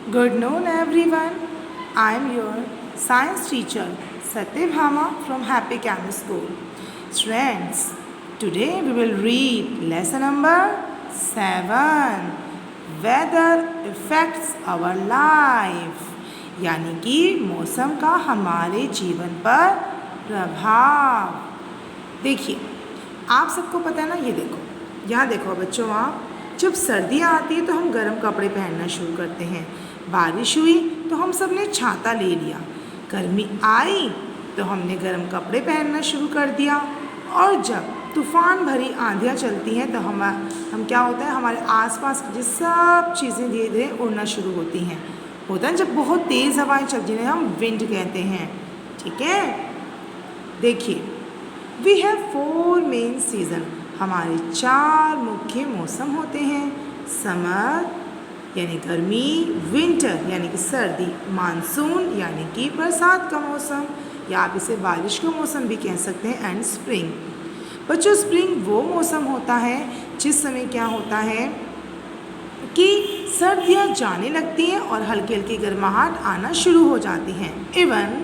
Good noon, everyone. I am your science teacher, Satyabhama from Happy Campus School. Friends, today we will read lesson number 7. Weather affects our life. यानी कि मौसम का हमारे जीवन पर प्रभाव। देखिए, आप सबको पता है ना, ये देखो, यहाँ देखो बच्चों, आप जब सर्दियाँ आती है तो हम गर्म कपड़े पहनना शुरू करते हैं। बारिश हुई तो हम सब ने छाता ले लिया। गर्मी आई तो हमने गर्म कपड़े पहनना शुरू कर दिया। और जब तूफ़ान भरी आंधियाँ चलती हैं तो हम क्या होता है, हमारे आसपास की सब चीज़ें धीरे धीरे उड़ना शुरू होती हैं। होता है जब बहुत तेज़ हवाएं चलती हैं, हम विंड कहते हैं। ठीक है, देखिए, वी हैव 4 मेन सीज़न। हमारे 4 मुख्य मौसम होते हैं। समर यानी गर्मी, विंटर यानी कि सर्दी, मानसून यानी कि बरसात का मौसम, या आप इसे बारिश का मौसम भी कह सकते हैं, एंड स्प्रिंग। बच्चों, स्प्रिंग वो मौसम होता है जिस समय क्या होता है कि सर्दियाँ जाने लगती हैं और हल्की हल्की गर्माहट आना शुरू हो जाती हैं। Even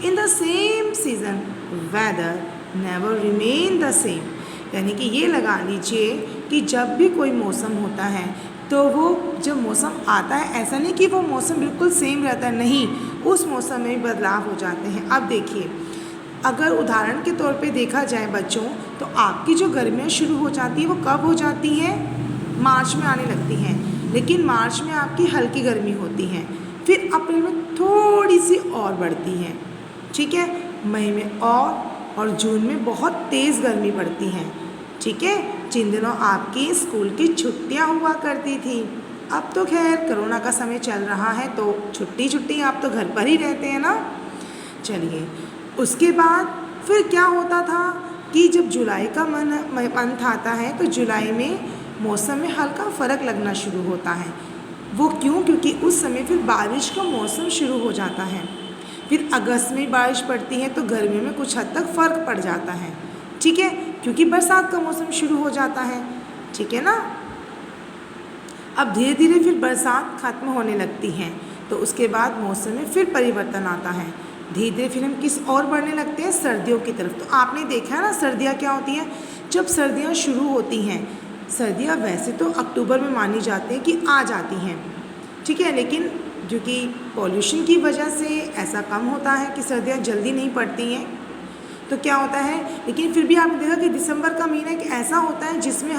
in the same season weather never remain the same. यानी कि ये लगा लीजिए कि जब भी कोई मौसम होता है तो वो जब मौसम आता है, ऐसा नहीं कि वो मौसम बिल्कुल सेम रहता है, नहीं, उस मौसम में भी बदलाव हो जाते हैं। अब देखिए, अगर उदाहरण के तौर पे देखा जाए बच्चों, तो आपकी जो गर्मियाँ शुरू हो जाती है वो कब हो जाती हैं? मार्च में आने लगती हैं। लेकिन मार्च में आपकी हल्की गर्मी होती है, फिर अप्रैल में थोड़ी सी और बढ़ती है। ठीक है, मई में और जून में बहुत तेज़ गर्मी पड़ती है। ठीक है, जिन दिनों आपकी स्कूल की छुट्टियां हुआ करती थी। अब तो खैर कोरोना का समय चल रहा है तो छुट्टी आप तो घर पर ही रहते हैं ना। चलिए, उसके बाद फिर क्या होता था कि जब जुलाई का मंथ आता है तो जुलाई में मौसम में हल्का फ़र्क लगना शुरू होता है। वो क्यों? क्योंकि उस समय फिर बारिश का मौसम शुरू हो जाता है। फिर अगस्त में बारिश पड़ती है तो गर्मियों में कुछ हद तक फ़र्क पड़ जाता है। ठीक है, क्योंकि बरसात का मौसम शुरू हो जाता है। ठीक है ना। अब धीरे धीरे फिर बरसात ख़त्म होने लगती है तो उसके बाद मौसम में फिर परिवर्तन आता है। धीरे धीरे फिर हम किस और बढ़ने लगते हैं? सर्दियों की तरफ। तो आपने देखा है ना, सर्दियाँ क्या होती हैं? जब सर्दियाँ शुरू होती हैं, सर्दियाँ वैसे तो अक्टूबर में मानी जाती हैं कि आ जाती हैं। ठीक है, लेकिन क्योंकि पॉल्यूशन की वजह से ऐसा कम होता है कि सर्दियाँ जल्दी नहीं पड़ती हैं, तो क्या होता है, लेकिन फिर भी आपने देखा कि दिसंबर का महीना एक ऐसा होता है जिसमें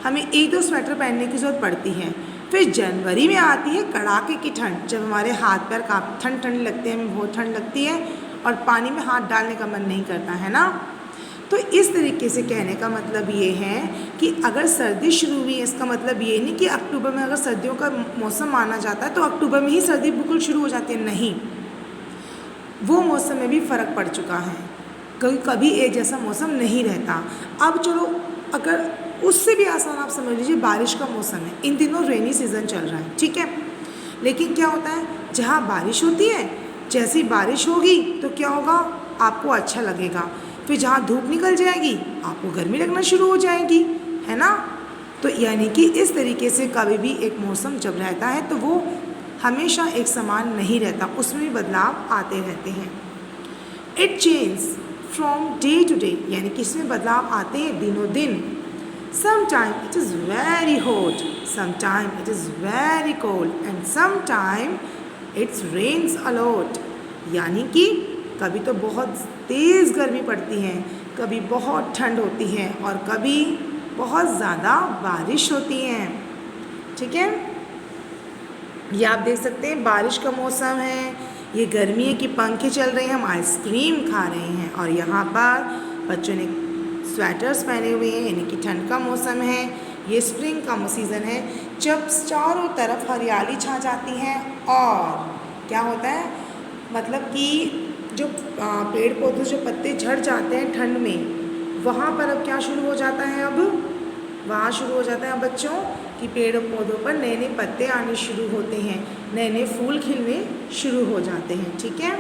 हमें 1-2 स्वेटर पहनने की ज़रूरत पड़ती है। फिर जनवरी में आती है कड़ाके की ठंड, जब हमारे हाथ पैर काफ़ी ठंड लगते हैं, हमें बहुत ठंड लगती है और पानी में हाथ डालने का मन नहीं करता है ना। तो इस तरीके से कहने का मतलब ये है कि अगर सर्दी शुरू हुई है, इसका मतलब ये नहीं कि अक्टूबर में अगर सर्दियों का मौसम माना जाता है तो अक्टूबर में ही सर्दी बिल्कुल शुरू हो जाती है, नहीं, वो मौसम में भी फ़र्क पड़ चुका है। कभी एक जैसा मौसम नहीं रहता। अब चलो, अगर उससे भी आसान आप समझ लीजिए, बारिश का मौसम है, इन दिनों रेनी सीज़न चल रहा है। ठीक है, लेकिन क्या होता है, जहाँ बारिश होती है, जैसी बारिश होगी तो क्या होगा, आपको अच्छा लगेगा। फिर जहाँ धूप निकल जाएगी आपको गर्मी लगना शुरू हो जाएगी, है ना। तो यानी कि इस तरीके से कभी भी एक मौसम जब रहता है तो वो हमेशा एक समान नहीं रहता, उसमें भी बदलाव आते रहते हैं। It change from day to day, यानी कि इसमें बदलाव आते हैं दिनों दिन। Sometime it is very hot, sometime it is very cold, and sometime it rains a lot. यानी कि कभी तो बहुत तेज़ गर्मी पड़ती है, कभी बहुत ठंड होती है और कभी बहुत ज़्यादा बारिश होती है। ठीक है, ये आप देख सकते हैं, बारिश का मौसम है, ये गर्मी है कि पंखे चल रहे हैं, हम आइसक्रीम खा रहे हैं, और यहाँ पर बच्चों ने स्वेटर्स पहने हुए हैं, यानी कि ठंड का मौसम है। ये स्प्रिंग का सीज़न है जब चारों तरफ हरियाली छा जाती है और क्या होता है, मतलब कि जो पेड़ पौधे जो पत्ते झड़ जाते हैं ठंड में, वहाँ पर अब क्या शुरू हो जाता है, अब वहाँ शुरू हो जाता है बच्चों कि पेड़ पौधों पर नए नए पत्ते आने शुरू होते हैं, नए नए फूल खिलने शुरू हो जाते हैं। ठीक है,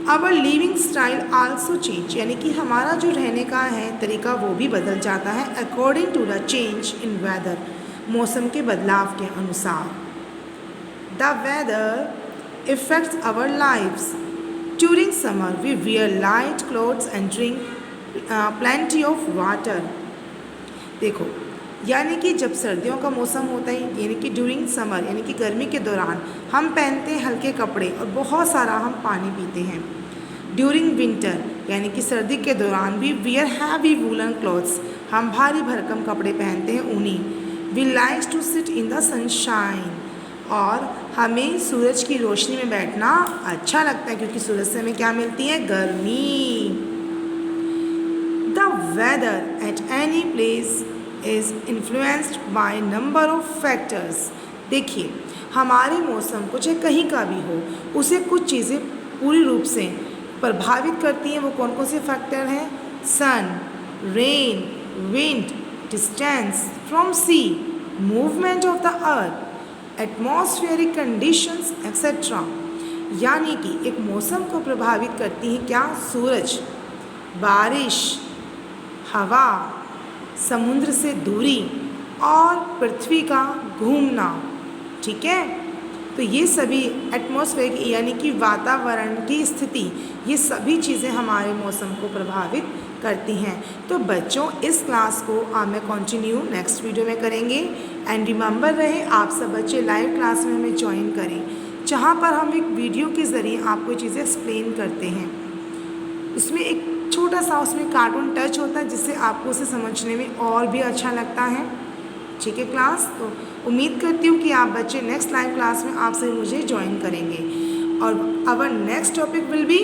our living style also change, यानी कि हमारा जो रहने का है तरीका वो भी बदल जाता है according to the change in weather, मौसम के बदलाव के अनुसार। The weather affects our lives. During summer, we wear light clothes and drink plenty of water. देखो, यानी कि जब सर्दियों का मौसम होता है, यानी कि ड्यूरिंग समर, यानी कि गर्मी के दौरान हम पहनते हैं हल्के कपड़े और बहुत सारा हम पानी पीते हैं. ड्यूरिंग विंटर, यानी कि सर्दी के दौरान भी वियर हैवी वूलन क्लॉथ्स, हम भारी भरकम कपड़े पहनते हैं ऊनी. We like to sit in the sunshine, और हमें सूरज की रोशनी में बैठना अच्छा लगता है क्योंकि सूरज से हमें क्या मिलती है? गर्मी. The weather at any place is influenced by number of factors. देखिए, हमारे मौसम को चाहे कहीं का भी हो, उसे कुछ चीज़ें पूरी रूप से प्रभावित करती हैं. वो कौन कौन से फैक्टर हैं? Sun, rain, wind, distance from sea, movement of the earth, atmospheric conditions etcetera. यानी कि एक मौसम को प्रभावित करती हैं क्या? सूरज, बारिश, हवा, समुद्र से दूरी और पृथ्वी का घूमना. ठीक है, तो ये सभी एटमॉस्फेयर यानी कि वातावरण की स्थिति, ये सभी चीज़ें हमारे मौसम को प्रभावित करती हैं. तो बच्चों, इस क्लास को मैं कंटिन्यू नेक्स्ट वीडियो में करेंगे. एंड रिमेंबर रहे, आप सब बच्चे लाइव क्लास में हमें ज्वाइन करें, जहाँ पर हम एक वीडियो के ज़रिए आपको चीज़ें एक्सप्लेन करते हैं. उसमें एक छोटा सा उसमें कार्टून टच होता है जिससे आपको उसे समझने में और भी अच्छा लगता है. ठीक है क्लास, तो उम्मीद करती हूँ कि आप बच्चे नेक्स्ट लाइव क्लास में आपसे मुझे ज्वाइन करेंगे. और our next topic will be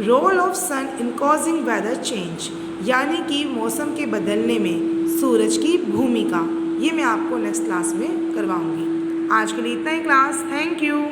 role of sun in causing weather change, यानी कि मौसम के बदलने में सूरज की भूमिका. ये मैं आपको नेक्स्ट क्लास में करवाऊँगी. आज के लिए इतना ही क्लास. Thank you.